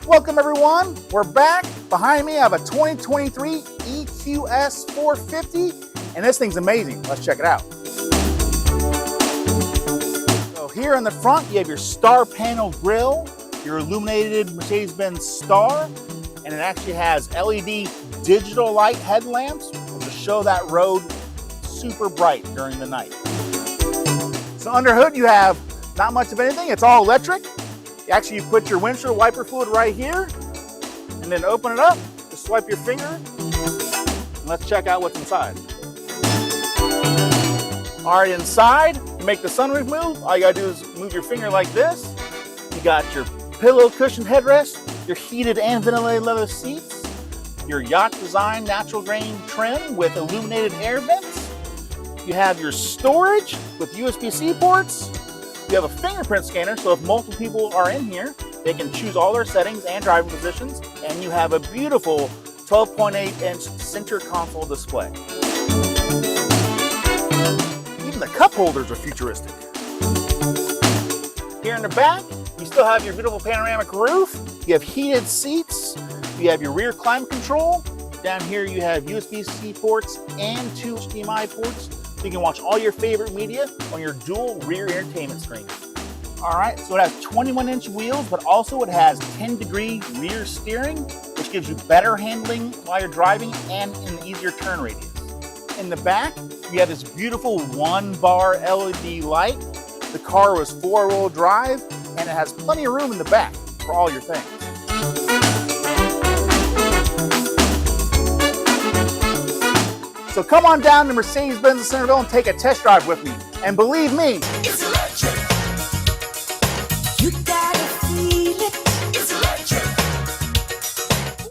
Welcome everyone, we're back. Behind me I have a 2023 EQS 450 and this thing's amazing. Let's check it out. So here in the front you have your star panel grille, your illuminated Mercedes-Benz star, and it actually has LED digital light headlamps to show that road super bright during the night. So under hood you have not much of anything, it's all electric. Actually, you put your windshield wiper fluid right here and then open it up, just swipe your finger, and let's check out what's inside. All right, inside, to make the sunroof move, all you gotta do is move your finger like this. You got your pillow cushion headrest, your heated and ventilated leather seats, your yacht design natural grain trim with illuminated air vents. You have your storage with USB-C ports. You have a fingerprint scanner, so if multiple people are in here, they can choose all their settings and driving positions. And you have a beautiful 12.8-inch center console display. Even the cup holders are futuristic. Here in the back, you still have your beautiful panoramic roof. You have heated seats. You have your rear climate control. Down here, you have USB-C ports and 2 HDMI ports. So you can watch all your favorite media on your dual rear entertainment screen. All right, so it has 21-inch wheels, but also it has 10-degree rear steering, which gives you better handling while you're driving and an easier turn radius. In the back, you have this beautiful 1-bar LED light. The car was 4-wheel drive, and it has plenty of room in the back for all your things. So come on down to Mercedes-Benz of Centerville and take a test drive with me. And believe me, it's electric.